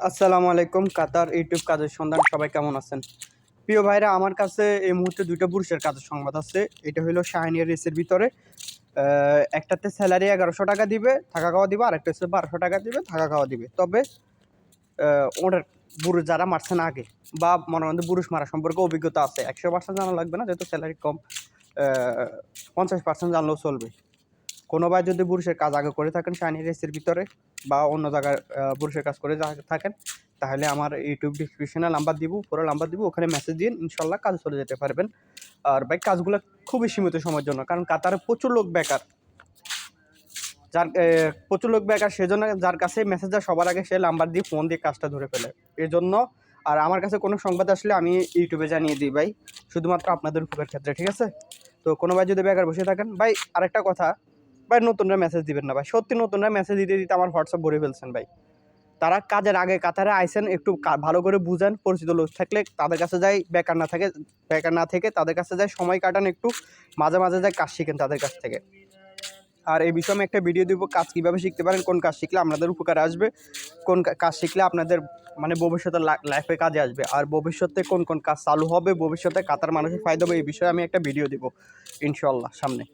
আসসালামু আলাইকুম। কাতার ইউটিউব কাজের সন্ধান, সবাই কেমন আছেন? প্রিয় ভাইরা, আমার কাছে এই মুহূর্তে দুইটা পুরুষের কাজের সংবাদ আছে। এটা হলো শাহিনিয়া রেসের ভিতরে। একটাতে স্যালারি 1100 টাকা দিবে, থাকা খাওয়া দিবে, আর একটা হচ্ছে 1200 টাকা দিবে, থাকা খাওয়া দিবে। তবে ওনার পুরুষ যারা মারছেন আগে বা মনে মধ্যে পুরুষ মারা সম্পর্কে অভিজ্ঞতা আছে, 100% জানা লাগবে না, যেহেতু স্যালারি কম। 50% জানলেও চলবে। কোনো ভাই যদি পুরুষের কাজ আগে করে থাকেন শাইনি রেসের ভিতরে বা অন্য জায়গায় পুরুষের কাজ করে থাকেন, তাহলে আমার ইউটিউব ডিসক্রিপশনে নাম্বার দিব, পুরো নাম্বার দিব, ওখানে মেসেজ দিন, ইনশাল্লাহ কাজ চলে যেতে পারবেন। আর ভাই কাজগুলো খুবই সীমিত সময়ের জন্য, কারণ কাতারে প্রচুর লোক বেকার। প্রচুর লোক বেকার, সেজন্য যার কাছে মেসেজ যায় সবার আগে সে নাম্বার দিয়ে ফোন দিয়ে কাজটা ধরে ফেলে। এই জন্য আর আমার কাছে কোনো সংবাদ আসলে আমি ইউটিউবে জানিয়ে দিই ভাই, শুধুমাত্র আপনাদের উপকার ক্ষেত্রে, ঠিক আছে? তো কোনো ভাই যদি বেকার বসে থাকেন, ভাই আরেকটা কথা, ভাই নতুনরা মেসেজ দিবেন না ভাই, সত্যি নতুনরা মেসেজ দিতে দিতে আমার হোয়াটসঅ্যাপ ভরে ফেলছেন ভাই। তারা কাজের আগে কাতারে আইসেন, একটু ভালো করে বুঝেন, পরিচিত লোক থাকলে তাদের কাছে যাই, বেকার না থেকে তাদের কাছে যাই, সময় কাটান, একটু মাঝে মাঝে যাই কাজ শিখেন তাদের কাছ থেকে। আর এই বিষয়ে আমি একটা ভিডিও দিব, কাজ কীভাবে শিখতে পারেন, কোন কাজ শিখলে আপনাদের উপকারে আসবে, কোন কাজ শিখলে আপনাদের মানে ভবিষ্যতে লাইফে কাজে আসবে, আর ভবিষ্যতে কোন কোন কাজ চালু হবে, ভবিষ্যতে কাতার মানুষের ফায়দা হবে, এই বিষয়ে আমি একটা ভিডিও দিব ইনশাল্লাহ সামনে।